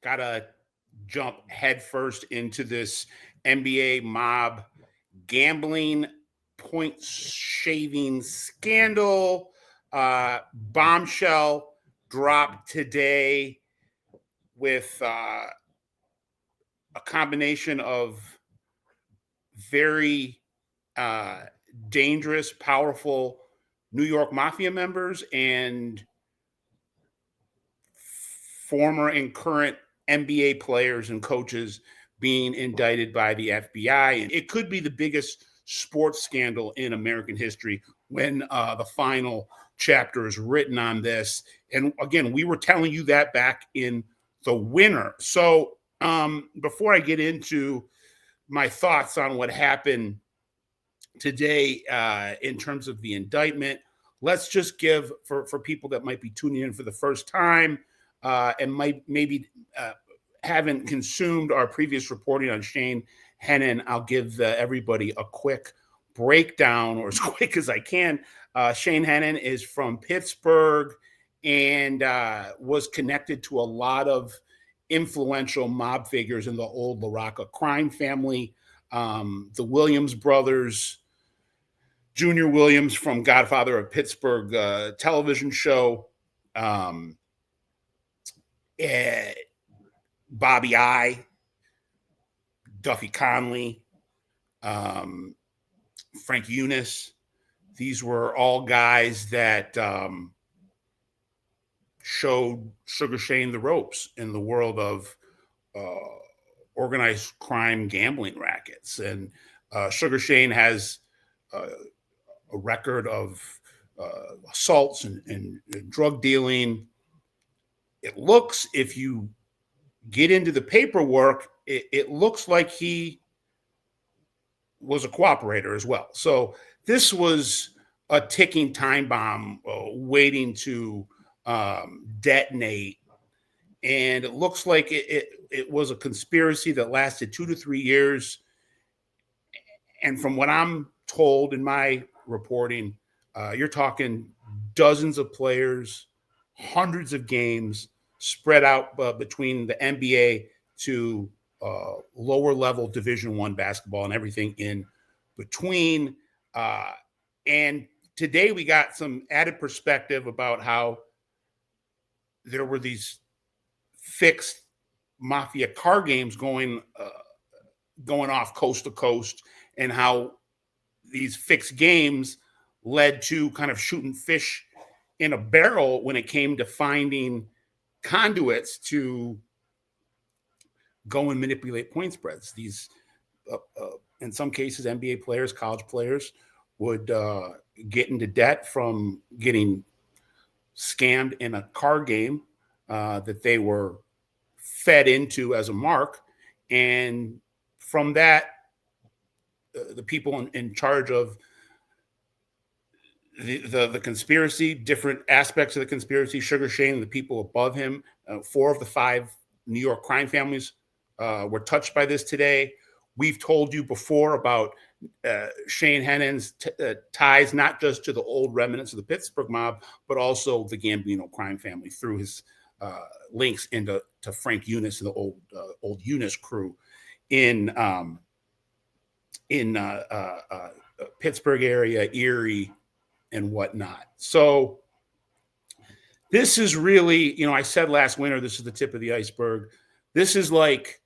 Gotta jump headfirst into this NBA mob gambling point shaving scandal. Bombshell dropped today with a combination of very dangerous, powerful New York Mafia members and former and current NBA players and coaches being indicted by the FBI. And it could be the biggest sports scandal in American history when the final chapter is written on this. And again, we were telling you that back in the winter. So before I get into my thoughts on what happened today in terms of the indictment, let's just give, for people that might be tuning in for the first time and maybe haven't consumed our previous reporting on Shane Hennen, I'll give everybody a quick breakdown, or as quick as I can. Shane Hennen is from Pittsburgh and was connected to a lot of influential mob figures in the old LaRocca crime family. The Williams brothers, Junior Williams from Godfather of Pittsburgh television show, Bobby I, Duffy Conley, Frank Eunice. These were all guys that showed Sugar Shane the ropes in the world of organized crime gambling rackets. And Sugar Shane has a record of assaults and drug dealing. It looks, if you get into the paperwork, it looks like he was a cooperator as well. So this was a ticking time bomb waiting to detonate. And it looks like it was a conspiracy that lasted 2 to 3 years. And from what I'm told in my reporting, you're talking dozens of players, hundreds of games spread out between the NBA to lower level Division I basketball and everything in between. And today we got some added perspective about how there were these fixed Mafia car games going off coast to coast, and how these fixed games led to kind of shooting fish in a barrel when it came to finding conduits to go and manipulate point spreads. These, in some cases, NBA players, college players would get into debt from getting scammed in a car game that they were fed into as a mark. And from that, the people in charge of the conspiracy, different aspects of the conspiracy, Sugar Shane and the people above him, 4 of the 5 New York crime families were touched by this today. We've told you before about Shane Hennen's ties, not just to the old remnants of the Pittsburgh mob, but also the Gambino crime family through his links into Frank Eunice and the old Eunice crew in Pittsburgh area, Erie, and whatnot. So this is really, I said last winter, this is the tip of the iceberg. This is like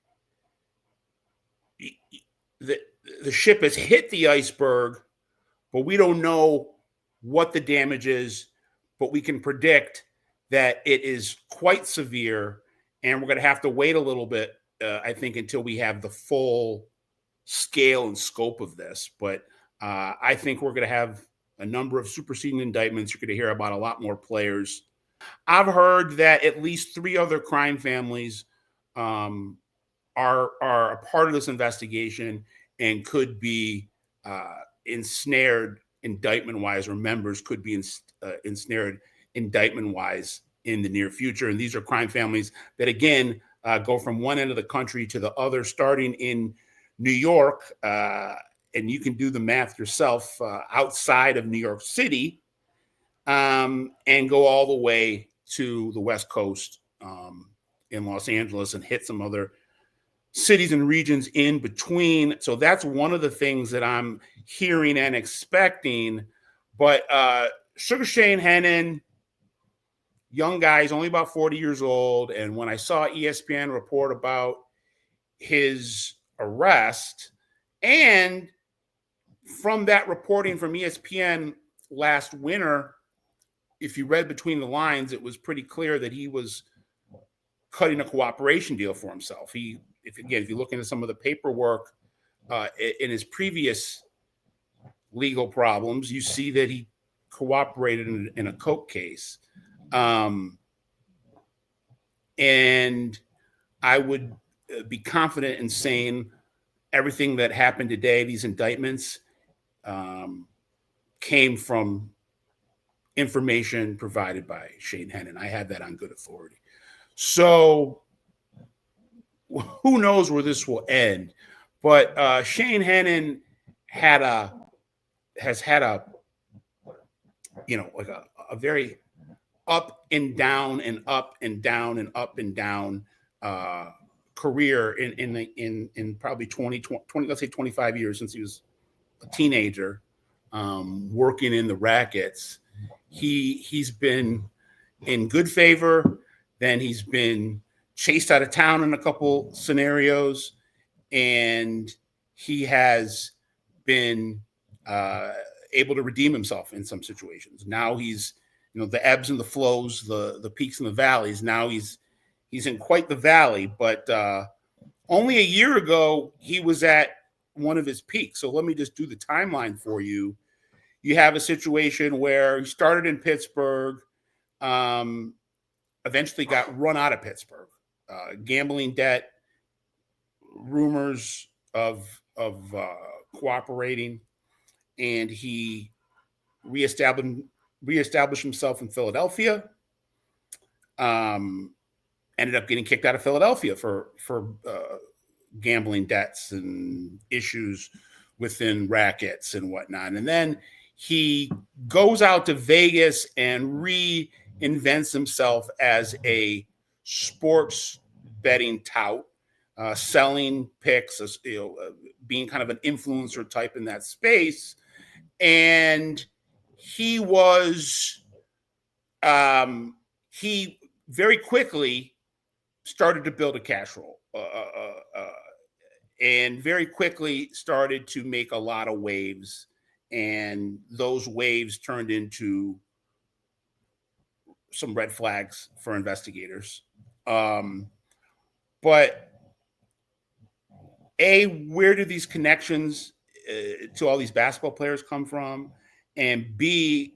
the ship has hit the iceberg, but we don't know what the damage is, but we can predict that it is quite severe, and we're going to have to wait a little bit, I think, until we have the full scale and scope of this. But I think we're going to have a number of superseding indictments. You're going to hear about a lot more players. I've heard that at least 3 other crime families are a part of this investigation and could be ensnared indictment-wise, or members could be ensnared indictment-wise in the near future. And these are crime families that, again, go from one end of the country to the other, starting in New York. And you can do the math yourself, outside of New York City, and go all the way to the West Coast in Los Angeles and hit some other cities and regions in between. So that's one of the things that I'm hearing and expecting. But Sugar Shane Hennen, young guy, he's only about 40 years old. And when I saw ESPN report about his arrest, and from that reporting from ESPN last winter, if you read between the lines, it was pretty clear that he was cutting a cooperation deal for himself. If you look into some of the paperwork in his previous legal problems, you see that he cooperated in a coke case. And I would be confident in saying everything that happened today, these indictments, came from information provided by Shane Hennen. I have that on good authority. So who knows where this will end? But Shane Hennen has had a very up and down and up and down and up and down career in probably 20, let's say 25 years since he was a teenager, working in the rackets. He's been in good favor. Then he's been chased out of town in a couple scenarios, and he has been able to redeem himself in some situations. Now he's, the ebbs and the flows, the peaks and the valleys. Now he's in quite the valley, but only a year ago he was at one of his peaks. So let me just do the timeline for you. You have a situation where he started in Pittsburgh, eventually got run out of Pittsburgh, gambling debt, rumors of cooperating, and he reestablished himself in Philadelphia. Ended up getting kicked out of Philadelphia for gambling debts and issues within rackets and whatnot. And then he goes out to Vegas and reinvents himself as a sports betting tout, selling picks, being kind of an influencer type in that space. And he very quickly started to build a cash roll, and very quickly started to make a lot of waves. And those waves turned into some red flags for investigators. But where do these connections to all these basketball players come from? And B,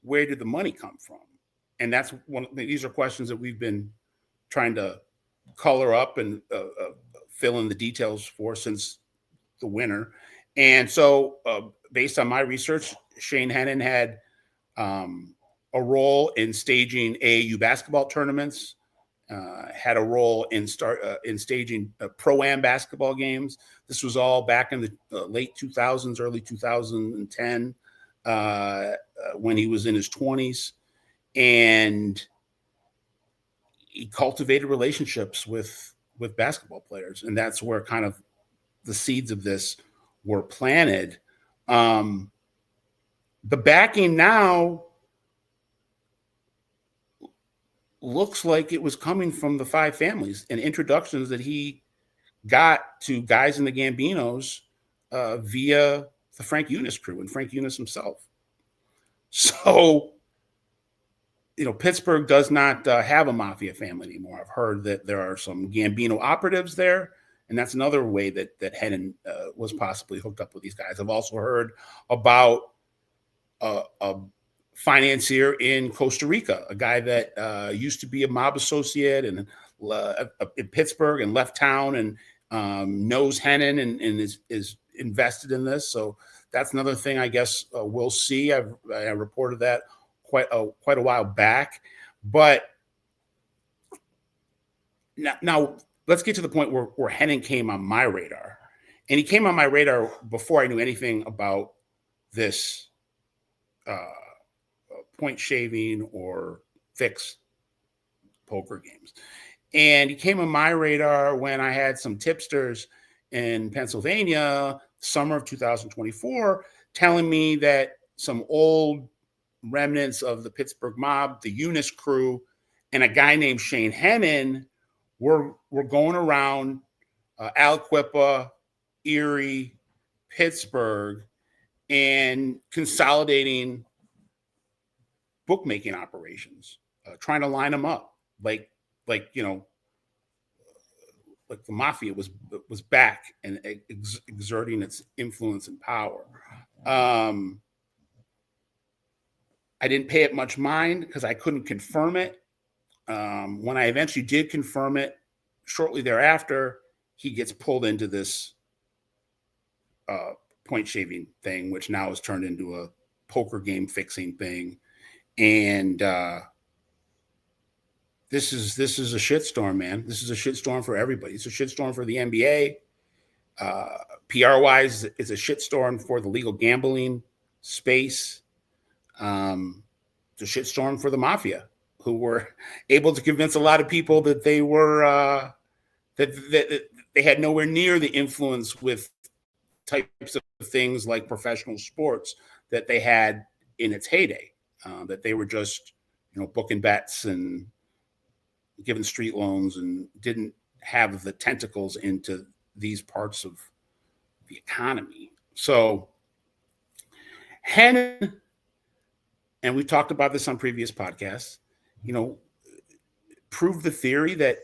where did the money come from? And that's these are questions that we've been trying to color up and fill in the details for since the winter. And so based on my research, Shane Hennen had a role in staging AAU basketball tournaments, had a role in staging pro-am basketball games. This was all back in the late 2000s, early 2010, when he was in his 20s. And he cultivated relationships with basketball players. And that's where kind of the seeds of this were planted. The backing now looks like it was coming from the five families and introductions that he got to guys in the Gambinos via the Frank Eunice crew and Frank Eunice himself. So, Pittsburgh does not have a Mafia family anymore. I've heard that there are some Gambino operatives there, and that's another way that Hennen was possibly hooked up with these guys. I've also heard about a financier in Costa Rica, a guy that used to be a mob associate and in Pittsburgh and left town and knows Hennen and is invested in this. So that's another thing I guess we'll see. I reported that quite a while back, but now let's get to the point where Hennen came on my radar, and he came on my radar before I knew anything about this point shaving or fixed poker games. And he came on my radar when I had some tipsters in Pennsylvania, summer of 2024, telling me that some old remnants of the Pittsburgh mob, the Eunice crew, and a guy named Shane Hennen were going around Aliquippa, Erie, Pittsburgh, and consolidating bookmaking operations, trying to line them up, like like the Mafia was back and exerting its influence and power. I didn't pay it much mind because I couldn't confirm it. When I eventually did confirm it, shortly thereafter, he gets pulled into this point shaving thing, which now has turned into a poker game fixing thing. And this is a shitstorm, man. This is a shitstorm for everybody. It's a shitstorm for the NBA. PR wise, it's a shitstorm for the legal gambling space. It's a shitstorm for the Mafia, who were able to convince a lot of people that they were that they had nowhere near the influence with types of things like professional sports that they had in its heyday. That they were just booking bets and giving street loans and didn't have the tentacles into these parts of the economy. So Hennen, and we talked about this on previous podcasts, proved the theory that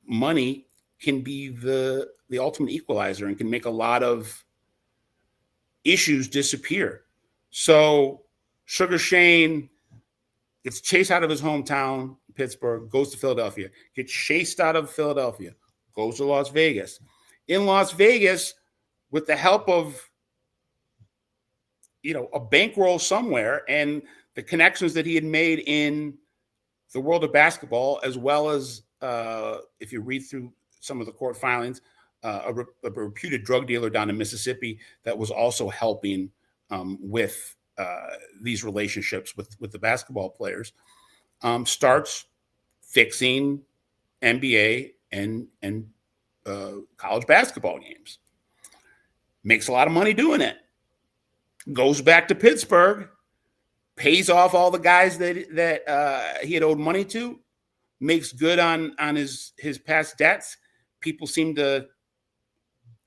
money can be the ultimate equalizer and can make a lot of issues disappear. So Sugar Shane gets chased out of his hometown, Pittsburgh, goes to Philadelphia, gets chased out of Philadelphia, goes to Las Vegas. In Las Vegas, with the help of a bankroll somewhere and the connections that he had made in the world of basketball, as well as if you read through some of the court filings, a reputed drug dealer down in Mississippi that was also helping with these relationships with the basketball players, starts fixing NBA and college basketball games. Makes a lot of money doing it. Goes back to Pittsburgh, pays off all the guys that he had owed money to, makes good on his past debts. People seem to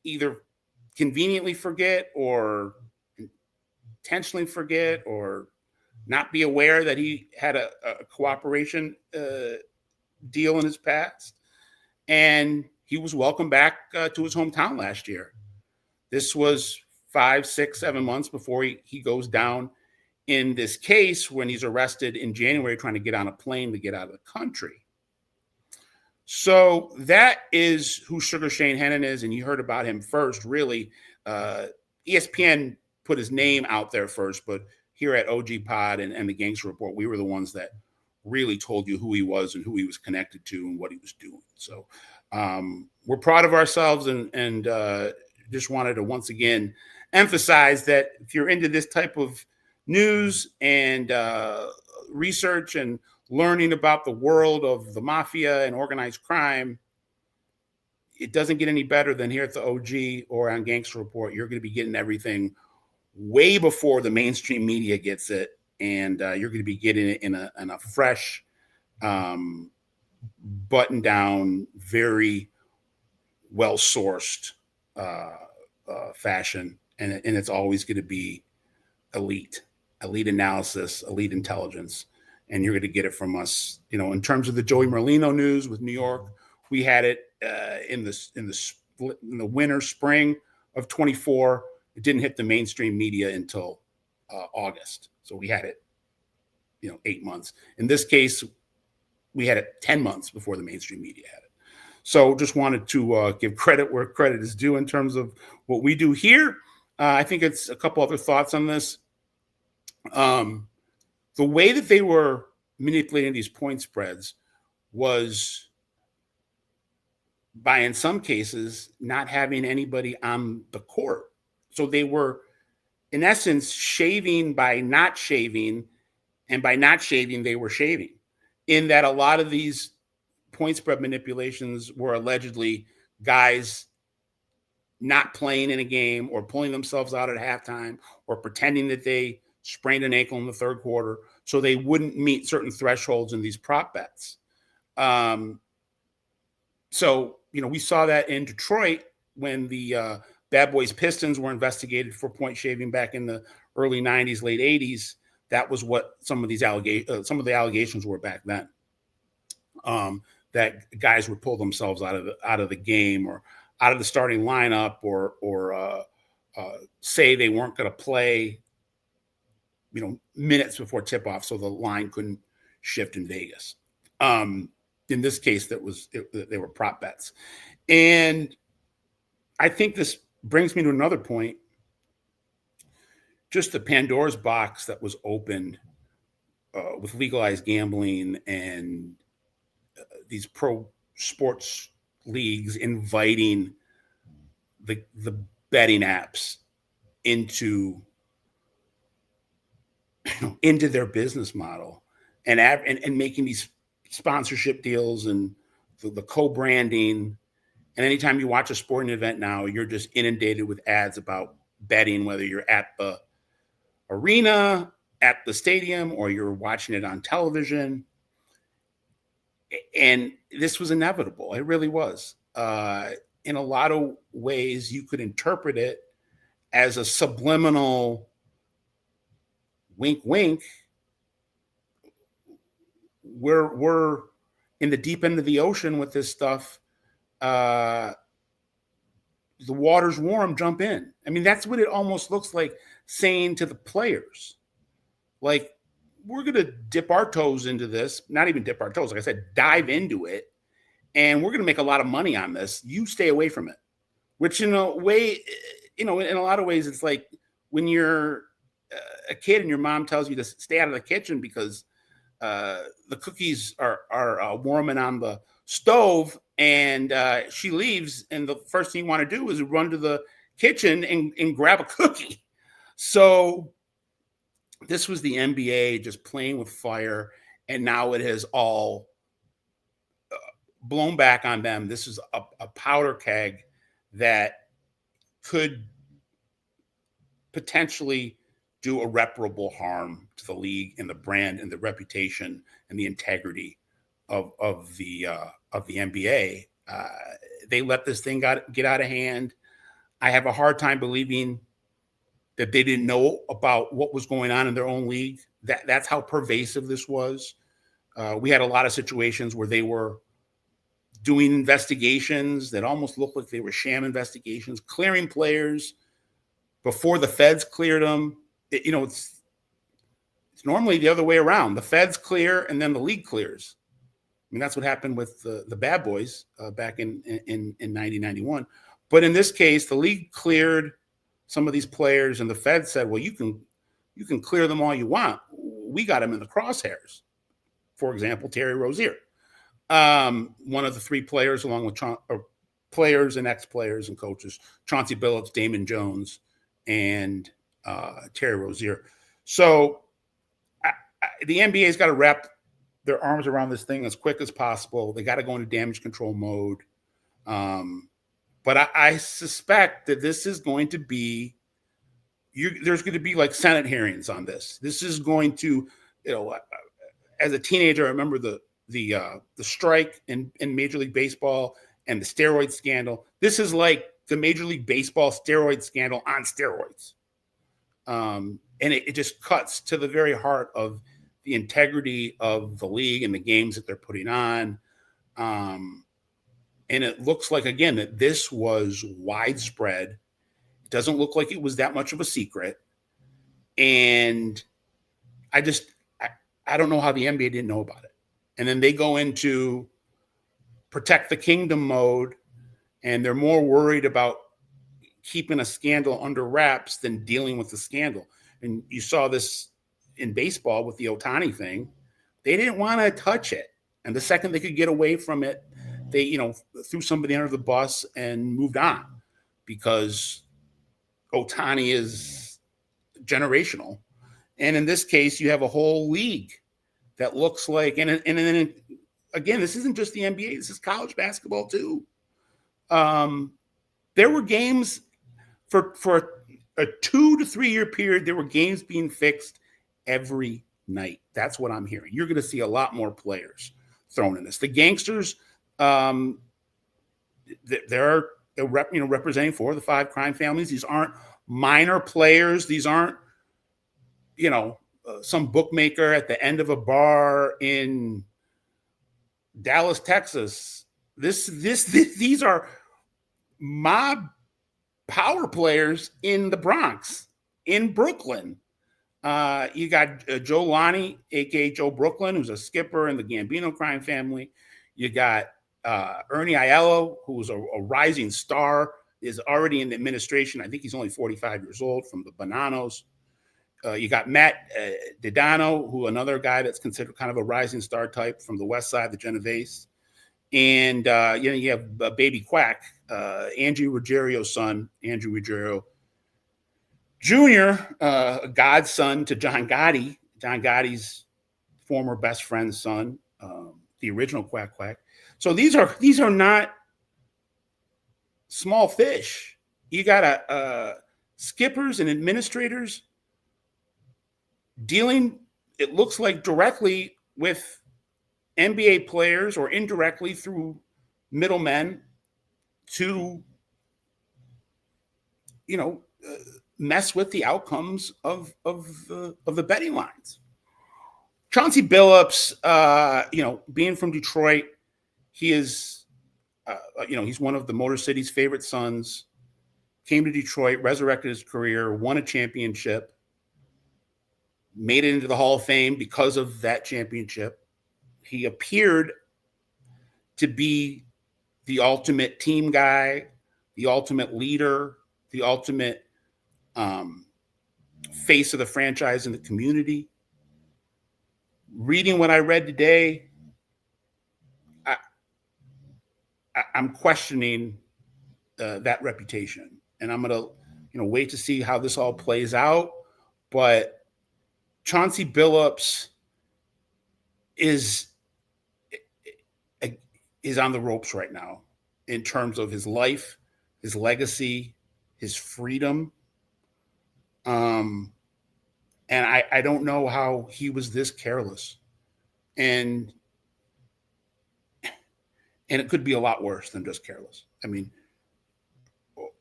either conveniently forget or intentionally forget or not be aware that he had a cooperation deal in his past. And he was welcomed back to his hometown last year. This was 5, 6, 7 months before he goes down in this case when he's arrested in January trying to get on a plane to get out of the country. So that is who Sugar Shane Hennen is, and you heard about him first, really. ESPN put his name out there first, but here at OG Pod and the Gangster Report, we were the ones that really told you who he was and who he was connected to and what he was doing. So we're proud of ourselves and just wanted to once again emphasize that if you're into this type of news and research and learning about the world of the Mafia and organized crime, it doesn't get any better than here at the OG or on Gangster Report. You're going to be getting everything way before the mainstream media gets it, and you're going to be getting it in a fresh, buttoned down, very well-sourced fashion, and it's always going to be elite analysis, elite intelligence, and you're going to get it from us. In terms of the Joey Merlino news with New York, we had it in the winter, spring of 24. It didn't hit the mainstream media until August, so we had it, 8 months. In this case, we had it 10 months before the mainstream media had it. So just wanted to give credit where credit is due in terms of what we do here. I think it's a couple other thoughts on this. The way that they were manipulating these point spreads was by, in some cases, not having anybody on the court. So they were, in essence, shaving by not shaving, and by not shaving, they were shaving. In that a lot of these point spread manipulations were allegedly guys not playing in a game or pulling themselves out at halftime or pretending that they sprained an ankle in the third quarter so they wouldn't meet certain thresholds in these prop bets. So, we saw that in Detroit when the Bad Boys Pistons were investigated for point shaving back in the early 90s, late 80s. That was what some of the allegations were back then. That guys would pull themselves out of the game or out of the starting lineup or say they weren't going to play, minutes before tip off, so the line couldn't shift in Vegas. In this case, they were prop bets. And I think this brings me to another point. Just the Pandora's box that was opened with legalized gambling and these pro sports leagues inviting the betting apps into their business model and making these sponsorship deals and the co-branding. And anytime you watch a sporting event now, you're just inundated with ads about betting, whether you're at the arena, at the stadium, or you're watching it on television. And this was inevitable. It really was. In a lot of ways, you could interpret it as a subliminal wink, wink. We're in the deep end of the ocean with this stuff. The water's warm, jump in. I mean, that's what it almost looks like saying to the players. Like, we're going to dip our toes into this, not even dip our toes, like I said, dive into it, and we're going to make a lot of money on this. You stay away from it, which in a way, in a lot of ways, it's like when you're a kid and your mom tells you to stay out of the kitchen because the cookies are warming on the stove, and she leaves, and the first thing you want to do is run to the kitchen and grab a cookie. So this was the NBA just playing with fire, and now it has all blown back on them. This is a powder keg that could potentially do irreparable harm to the league and the brand and the reputation and the integrity of the NBA. They let this thing get out of hand. I have a hard time believing that they didn't know about what was going on in their own league. That's how pervasive this was. We had a lot of situations where they were doing investigations that almost looked like they were sham investigations, clearing players before the feds cleared them. It's normally the other way around. The feds clear and then the league clears. I mean, that's what happened with the Bad Boys back in 1991. But in this case, the league cleared some of these players, and the Fed said, well, you can clear them all you want. We got them in the crosshairs. For example, Terry Rozier, one of the three players, along with players and ex-players and coaches, Chauncey Billups, Damon Jones, and Terry Rozier. So the NBA's got to wrap their arms around this thing as quick as possible. They got to go into damage control mode. But I suspect that this is going to be, there's going to be like Senate hearings on this. This is going to, as a teenager, I remember the strike in Major League Baseball and the steroid scandal. This is like the Major League Baseball steroid scandal on steroids. And it just cuts to the very heart of the integrity of the league and the games that they're putting on. And it looks like, again, that this was widespread. It doesn't look like it was that much of a secret. And I don't know how the NBA didn't know about it. And then they go into protect the kingdom mode, and they're more worried about keeping a scandal under wraps than dealing with the scandal. And you saw this in baseball with the Ohtani thing. They didn't want to touch it. And the second they could get away from it, they, threw somebody under the bus and moved on, because Ohtani is generational. And in this case, you have a whole league that looks like, and then again, this isn't just the NBA. This is college basketball too. There were games for a 2 to 3 year period. There were games being fixed every night. That's what I'm hearing. You're going to see a lot more players thrown in this. The Gangsters, they're representing 4 of the 5 crime families. These aren't minor players. These aren't, some bookmaker at the end of a bar in Dallas, Texas. These are mob power players in the Bronx, in Brooklyn. You got Joe Lonnie, aka Joe Brooklyn, who's a skipper in the Gambino crime family. You got Ernie Aiello, who's a rising star, is already in the administration. I think he's only 45 years old, from the Bonanos. You got Matt Didano, who another guy that's considered kind of a rising star type from the West Side, the Genovese. And you have Baby Quack, Angie Ruggiero's son, Andrew Ruggiero Jr., godson to John Gotti, John Gotti's former best friend's son, the original Quack Quack. So these are not small fish. You got skippers and administrators dealing, it looks like, directly with NBA players or indirectly through middlemen to, mess with the outcomes of the betting lines. Chauncey Billups, being from Detroit, he is, he's one of the Motor City's favorite sons, came to Detroit, resurrected his career, won a championship, made it into the Hall of Fame because of that championship. He appeared to be the ultimate team guy, the ultimate leader, the ultimate face of the franchise in the community. Reading what I read today, I'm questioning that reputation, and I'm gonna, wait to see how this all plays out. But Chauncey Billups is on the ropes right now in terms of his life, his legacy, his freedom. And I don't know how he was this careless. And it could be a lot worse than just careless. I mean,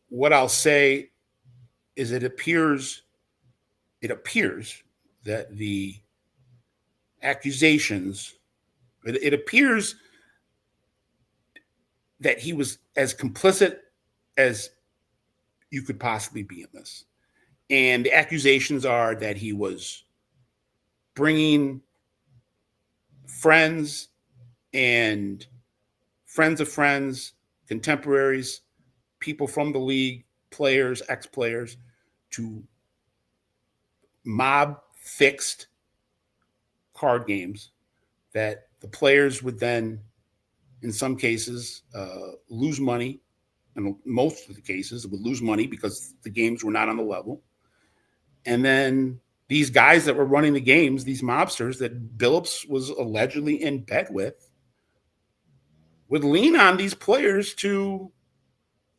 what I'll say is it appears that the accusations, it appears that he was as complicit as you could possibly be in this. And the accusations are that he was bringing friends and friends of friends, contemporaries, people from the league, players, ex-players, to mob fixed card games that the players would then, in some cases, lose money. And most of the cases would lose money because the games were not on the level. And then these guys that were running the games, these mobsters that Billups was allegedly in bed with, would lean on these players to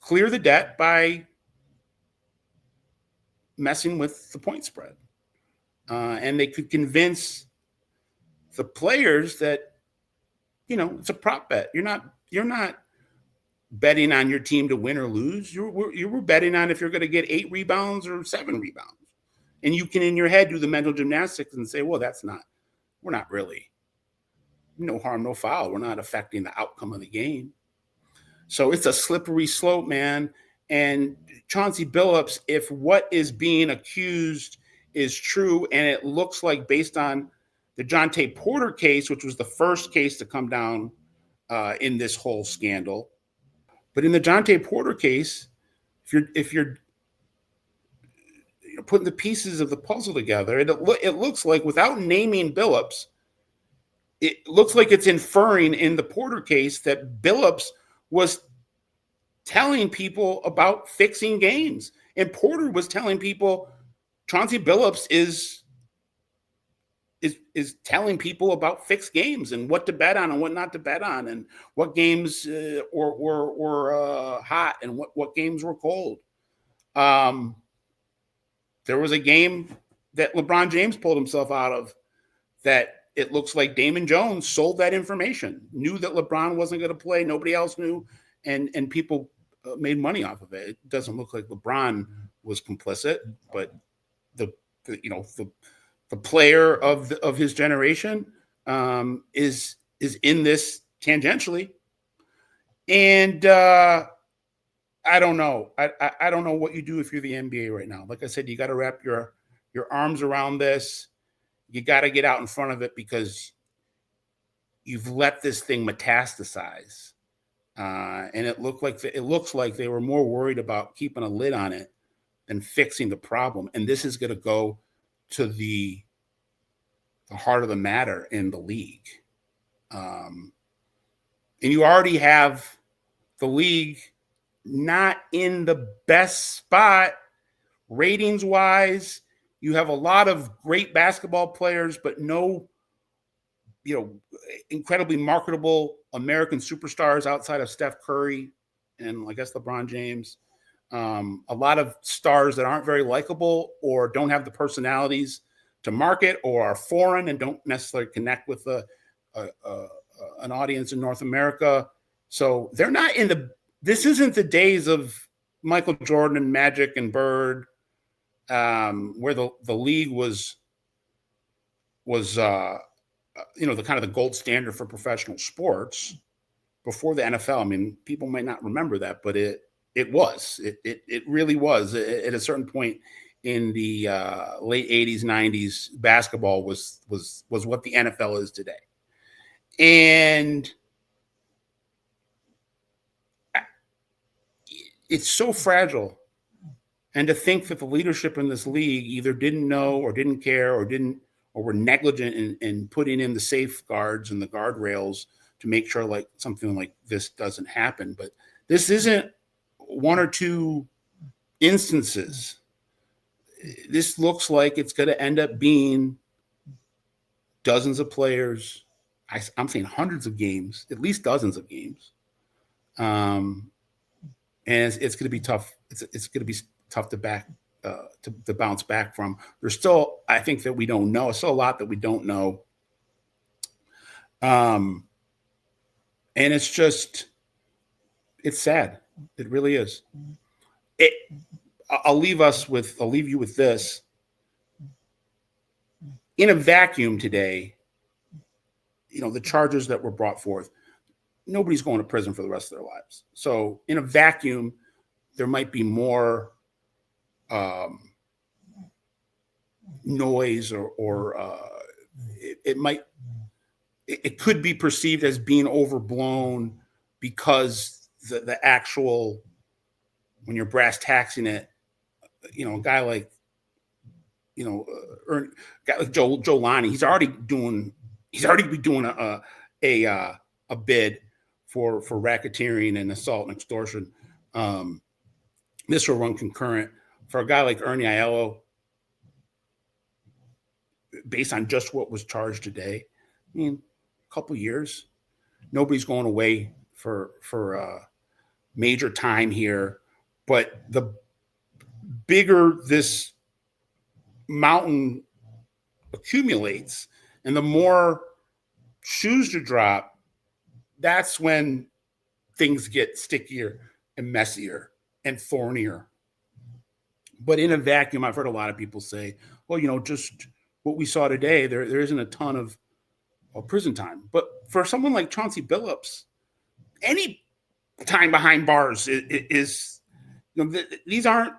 clear the debt by messing with the point spread. And they could convince the players that, it's a prop bet. You're not betting on your team to win or lose. You were betting on if you're going to get 8 rebounds or 7 rebounds. And you can, in your head, do the mental gymnastics and say, well, we're not really, no harm, no foul. We're not affecting the outcome of the game. So it's a slippery slope, man. And Chauncey Billups, if what is being accused is true, and it looks like, based on the Jontay Porter case, which was the first case to come down in this whole scandal. But in the Jontay Porter case, if you're putting the pieces of the puzzle together, it looks like, without naming Billups, it looks like it's inferring in the Porter case that Billups was telling people about fixing games. And Porter was telling people Chauncey Billups is is telling people about fixed games and what to bet on and what not to bet on, and what games were hot and what games were cold. There was a game that LeBron James pulled himself out of that it looks like Damon Jones sold that information, knew that LeBron wasn't going to play. Nobody else knew. And people made money off of it. It doesn't look like LeBron was complicit, but the player of his generation is in this tangentially. And I don't know. I don't know what you do if you're the NBA right now. Like I said, you got to wrap your arms around this. You got to get out in front of it because you've let this thing metastasize. And it looks like they were more worried about keeping a lid on it than fixing the problem. And this is going to go to the heart of the matter in the league. And you already have the league not in the best spot ratings wise. You have a lot of great basketball players, but no, incredibly marketable American superstars outside of Steph Curry and I guess LeBron James. A lot of stars that aren't very likable or don't have the personalities to market or are foreign and don't necessarily connect with an audience in North America. So they're not this isn't the days of Michael Jordan and Magic and Bird, where the league was the kind of the gold standard for professional sports before the NFL. I mean, people might not remember that, but it really was. At a certain point in the late 80s, 90s, basketball was what the NFL is today. And it's so fragile. And to think that the leadership in this league either didn't know or didn't care or were negligent in putting in the safeguards and the guardrails to make sure like something like this doesn't happen. But this isn't one or two instances. This looks like it's going to end up being dozens of players. I'm saying hundreds of games, at least dozens of games. And it's going to be tough. It's going to be tough to bounce back from. There's still, I think that we don't know. There's still a lot that we don't know. And it's sad. It really is. I'll leave you with this. In a vacuum today, the charges that were brought forth, nobody's going to prison for the rest of their lives. So in a vacuum, there might be more noise or it could be perceived as being overblown because the actual, when you're brass taxing it, a guy like, guy like Joe Lonnie, he's already doing a bid for racketeering and assault and extortion. This will run concurrent for a guy like Ernie Aiello, based on just what was charged today. I mean, a couple years, nobody's going away for major time here. But the bigger this mountain accumulates and the more shoes to drop, that's when things get stickier and messier and thornier. But in a vacuum, I've heard a lot of people say, well, just what we saw today, there isn't a ton of prison time. But for someone like Chauncey Billups, any time behind bars is these aren't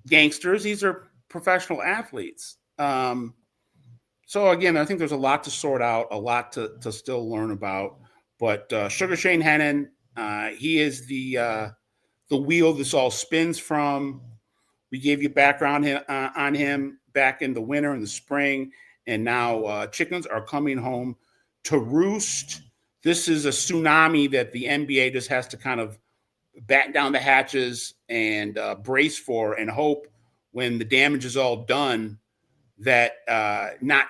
gangsters. These are professional athletes. So again, I think there's a lot to sort out, a lot to still learn about. But Sugar Shane Hennen, he is the wheel this all spins from. We gave you background on him back in the winter and the spring, and now chickens are coming home to roost. This is a tsunami that the NBA just has to kind of batten down the hatches and brace for, and hope when the damage is all done that not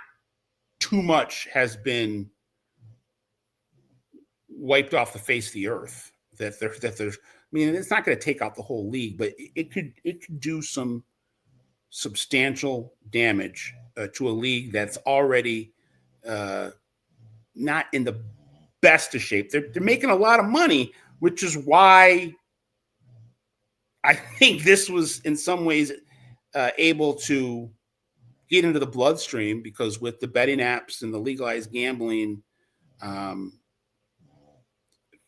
too much has been wiped off the face of the earth. That there's, I mean, it's not going to take out the whole league, but it could do some substantial damage to a league that's already not in the best of shape. They're making a lot of money, which is why I think this was in some ways able to get into the bloodstream, because with the betting apps and the legalized gambling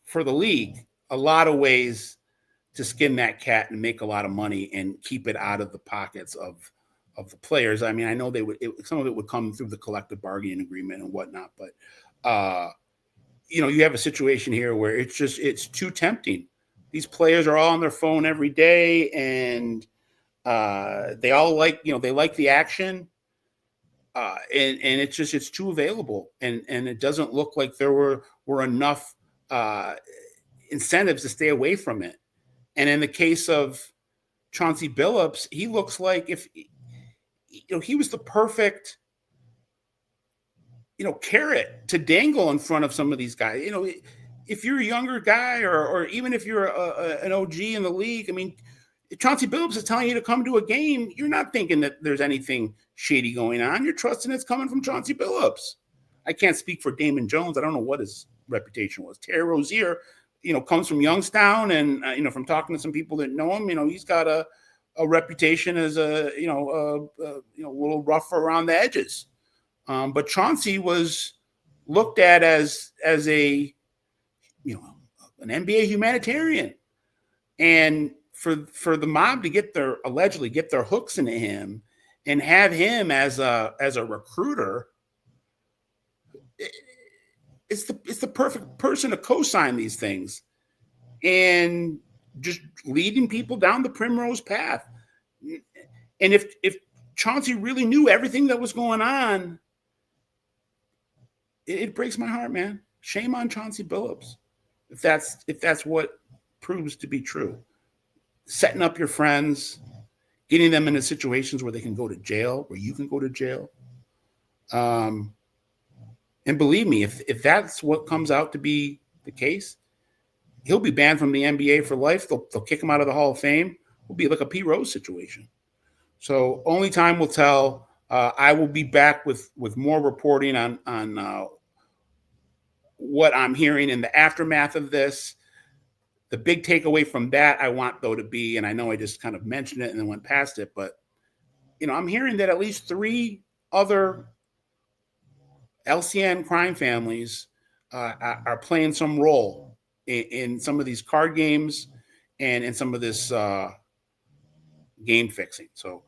for the league, a lot of ways to skin that cat and make a lot of money and keep it out of the pockets of the players. I mean, I know some of it would come through the collective bargaining agreement and whatnot, but you have a situation here where it's too tempting. These players are all on their phone every day, and they all like the action, and it's too available, and it doesn't look like there were enough incentives to stay away from it. And in the case of Chauncey Billups, he looks like if he was the perfect carrot to dangle in front of some of these guys. If you're a younger guy, or even if you're an OG in the league, I mean, if Chauncey Billups is telling you to come to a game, you're not thinking that there's anything shady going on. You're trusting it's coming from Chauncey Billups. I can't speak for Damon Jones. I don't know what his reputation was. Terry Rozier, comes from Youngstown, and from talking to some people that know him, he's got a reputation as a little rough around the edges. But Chauncey was looked at as a an NBA humanitarian, and for the mob to allegedly get their hooks into him and have him as a recruiter, it's the perfect person to co-sign these things and just leading people down the primrose path. And if Chauncey really knew everything that was going on, it breaks my heart, man. Shame on Chauncey Billups if that's what proves to be true. Setting up your friends, getting them into situations where they can go to jail, where you can go to jail. And believe me, if that's what comes out to be the case, he'll be banned from the NBA for life. They'll kick him out of the Hall of Fame. It'll be like a P. Rose situation. So only time will tell. I will be back with more reporting on what I'm hearing in the aftermath of this. The big takeaway from that I want, though, to be, and I know I just kind of mentioned it and then went past it, but I'm hearing that at least 3 other LCN crime families are playing some role in some of these card games and in some of this game fixing. So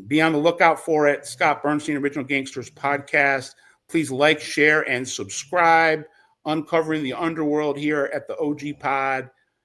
be on the lookout for it. Scott Burnstein, Original Gangsters Podcast. Please like, share, and subscribe. Uncovering the underworld here at the OG Pod.